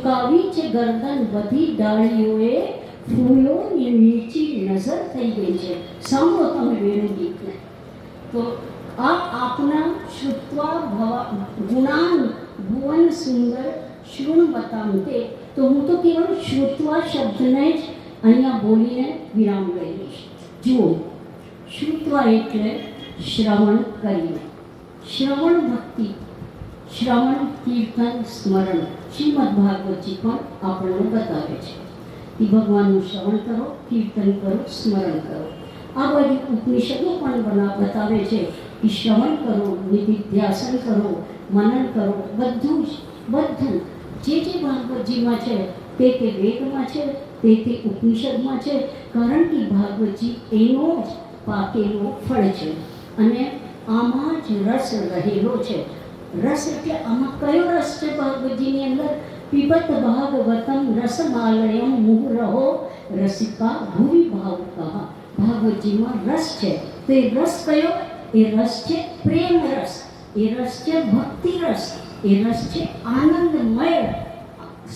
ઝુકાવી છે ગરદન, બધી ડાળીઓએ ફૂલોની નીચી નજર થઈ ગઈ છે. સાંભળો તમે વેણુ ગીતને. તો આ આપના શ્રુત્વા ગુણાન ભુવન સુંદર શૃણવતામ તે. તો હું તો કેવળ શ્રુત્વા શબ્દને જ અહીંયા બોલીને વિરામ લઈ લઈશ. જુઓ, શ્રુત્વા એટલે શ્રવણ કરીને. શ્રવણ ભક્તિ, શ્રવણ કીર્તન સ્મરણ શ્રીમદ ભાગવતજી પણ આપણને બતાવે છે કે ભગવાનનું શ્રવણ કરો, કીર્તન કરો, સ્મરણ કરો. આ બધી ઉપનિષદો પણ બતાવે છે કે શ્રવણ કરો, નિધિધ્યાસન કરો, મનન કરો. બધું જે ભાગવતજીમાં છે તે વેદમાં છે, તે ઉપનિષદમાં છે. કારણ કે ભાગવતજી એનો જ પાકેલો ફળ છે અને આમાં જ રસ રહેલો છે. રસ એટલે આમાં કયો રસ છે ભાગવતજીની અંદર? પીબત ભાગવતમ રસમાલયમ મુહુરહો રસિકા ભુવિ ભાવુકઃ. ભાગવતજીમાં રસ છે. તો એ રસ કયો? એ રસ છે પ્રેમ રસ, એ રસ છે ભક્તિ રસ, એ રસ છે આનંદમય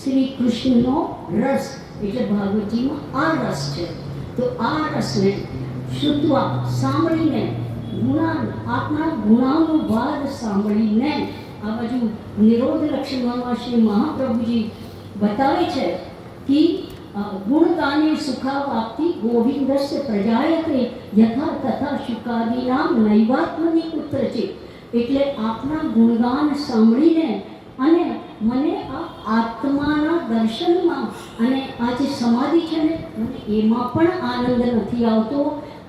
શ્રી કૃષ્ણનો રસ. એટલે ભાગવતજીમાં આ રસ છે. તો આ રસને શ્રુત્વા સાંભળીને, આપણા ગુણાનુવાદ સાંભળીને, આ બાજુ નિરોધ લક્ષણમાં શ્રી મહાપ્રભુજી બતાવે છે કે ગુણગાને સુખાવાપ્તિ ગોવિંદસ્ય પ્રજાયતે યથા તથા શુકાદીનામ નૈવાત્મની કુત્રચિત. એટલે આપના ગુણગાન સાંભળીને અને મને આ આત્માના દર્શનમાં અને આ જે સમાધિ છે ને એમાં પણ આનંદ નથી આવતો.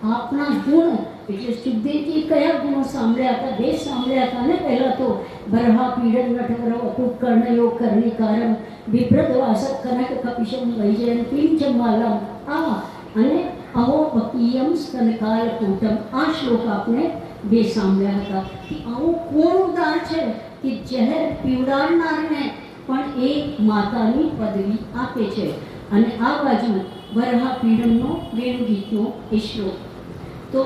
આપના ગુણ એટલે સુખદેવજી કયા ગુણો સાંભળ્યા હતા? બે સાંભળ્યા હતા ને. પહેલાં તો બરહા પીડન નટવર અતુક કર્ણયો કર્ણિકારમ બિભ્રદવાસ કનક કપિશમ વૈજયંતીમ ચ માલમ. આ અને અહો બકીયમ સ્તનકાલ કૂટમ. આ શ્લોક આપણે બે સાંભળ્યા હતા. કે આવું કોણ ઉદાર છે કે ઝેર પીવડાવનારને પણ એ માતાની પદવી આપે છે. અને આ બાજુ બરહા પીડનનો વેણુ ગીતનો એ શ્લોક. તો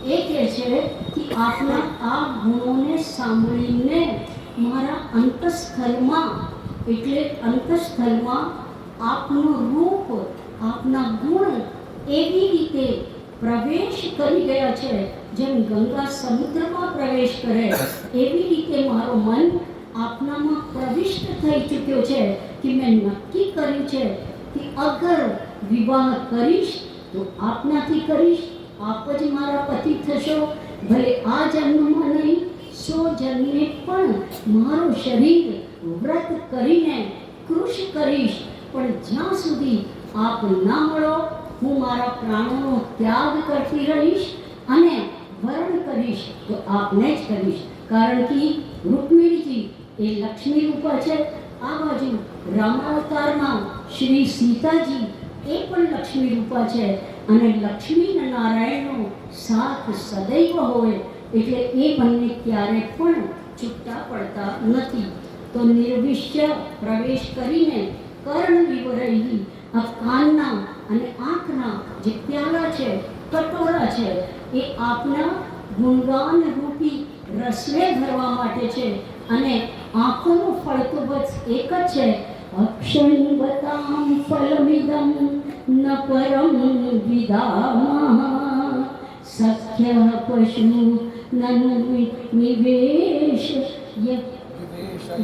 એ કહે છે કે આપના આ ગુણોને સાંભળીને મારા અંતઃસ્થળમાં, એટલે અંતઃસ્થળમાં આપનું રૂપ, આપના ગુણ એવી રીતે પ્રવેશ કરી ગયા છે જેમ ગંગા સમુદ્રમાં પ્રવેશ કરે એવી રીતે મારો મન આપનામાં પ્રવિષ્ટ થઈ ચૂક્યો છે કે મેં નક્કી કર્યું છે કે અગર વિવાહ કરીશ તો આપનાથી કરીશ. આપ જ મારા પતિ થશો. ભલે આ જન્મમાં નહીં, 100 જન્મે પણ મારું શરીર વ્રત કરીને કૃશ કરીશ. પણ જ્યાં સુધી આપ ના મળો હું મારા પ્રાણોનો ત્યાગ કરતી રહીશ અને વરણ કરીશ તો આપને જ કરીશ. કારણ કે રૂકમિણીજી એ લક્ષ્મી રૂપા છે. આ બાજુ રામાવતારમાં શ્રી સીતાજી એ પણ લક્ષ્મી રૂપા છે. અને લક્ષ્મી અને નારાયણનો સાથ સદૈવ હોય એટલે એ બંને ક્યારે પણ છૂટા પડતા નથી. તો નિર્વિશ્ય પ્રવેશ કરીને કર્ણ વિવરહી, આ કાનના અને આંખના જે પ્યાલા છે, કટોરા છે, એ આપના ગુણગાન રૂપી રસને ભરવા માટે છે. અને આંખોનું ફળ તો બસ એક જ છે, અક્ષણવતામ ફલમિદમ ન પરમ વિદામઃ સખ્ય પશુ નનુ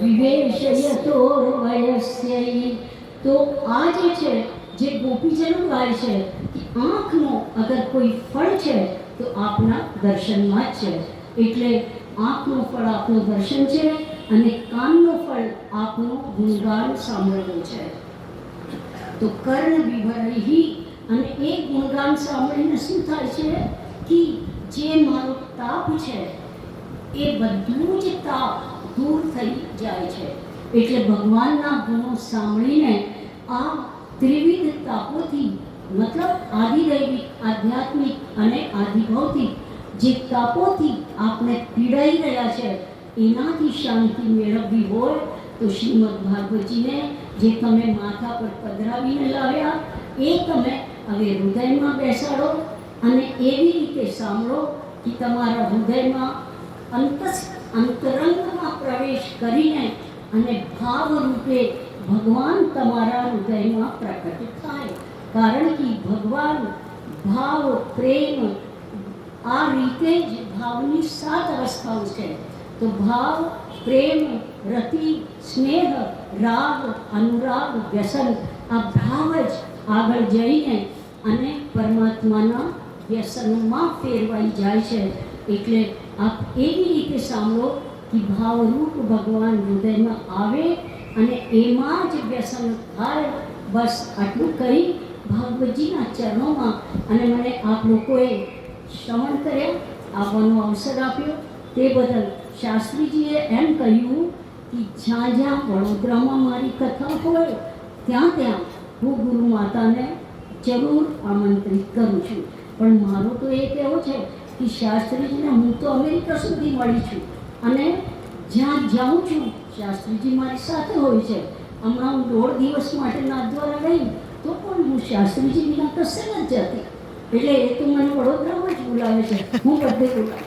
વિવેશયતોર્વયસ્ય. તો આ જે છે, જે ગોપીજનો ગાય છે કે આંખનો અગર કોઈ ફળ છે તો આપના દર્શનમાં જ છે. એટલે આંખનું ફળ આપનું દર્શન છે અને કાનનું ફળ આપનું ગુણગાન સાંભળવું છે. તો કર્ણ વિવરહી, અને એ ગુણગાન સાંભળીને શું થાય છે કે જે મારો તાપ છે એ બધું જ તાપ દૂર થઈ જાય છે. એટલે ભગવાનના ગુણો સાંભળીને આ ત્રિવિધ તાપોથી, મતલબ આધિદૈવિક, આધ્યાત્મિક અને આધિભૌતિક જે તાપોથી આપણે પીડાઈ રહ્યા છે એનાથી શાંતિ મેળવવી હોય તો શ્રીમદ ભાગવતજીને જે તમે માથા પર પધરાવીને લાવ્યા એ તમે હવે હૃદયમાં બેસાડો અને એવી રીતે સાંભળો કે તમારા હૃદયમાં અંતરંગમાં પ્રવેશ કરીને અને ભાવ રૂપે ભગવાન તમારા હૃદયમાં પ્રકટ થાય. કારણ કે ભગવાન ભાવ, પ્રેમ, આ રીતે જ ભાવની 7 અવસ્થાઓ છે. તો ભાવ, પ્રેમ, રતિ, સ્નેહ, રાગ, અનુરાગ, વ્યસન, આ ભાવ જ આગળ જઈને અને પરમાત્માના વ્યસનમાં ફેરવાઈ જાય છે. એટલે આપ એવી રીતે સાંભળો કે ભાવરૂપ ભગવાન હૃદયમાં આવે અને એમાં જ વ્યસન થાય. બસ આટલું કહી ભાગવતજીના ચરણોમાં અને મને આપ લોકોએ શ્રવણ કર્યા, આવવાનો અવસર આપ્યો તે બદલ શાસ્ત્રીજીએ એમ કહ્યું કે જ્યાં જ્યાં વડોદરામાં મારી કથા હોય ત્યાં ત્યાં હું ગુરુ માતાને જરૂર આમંત્રિત કરું છું. પણ મારું તો એ કહેવું છે કે શાસ્ત્રીજીને હું તો અમેરિકા સુધી મળી છું અને જ્યાં જાઉં છું શાસ્ત્રીજી મારી સાથે હોય છે. હમણાં હું 1.5 દિવસ માટે નાથદ્વારા ગઈ તો પણ હું શાસ્ત્રીજી વિના કશે ન જતી. એટલે એ તો મને વડોદરામાં જ બોલાવે છે, હું બધે બોલાવું.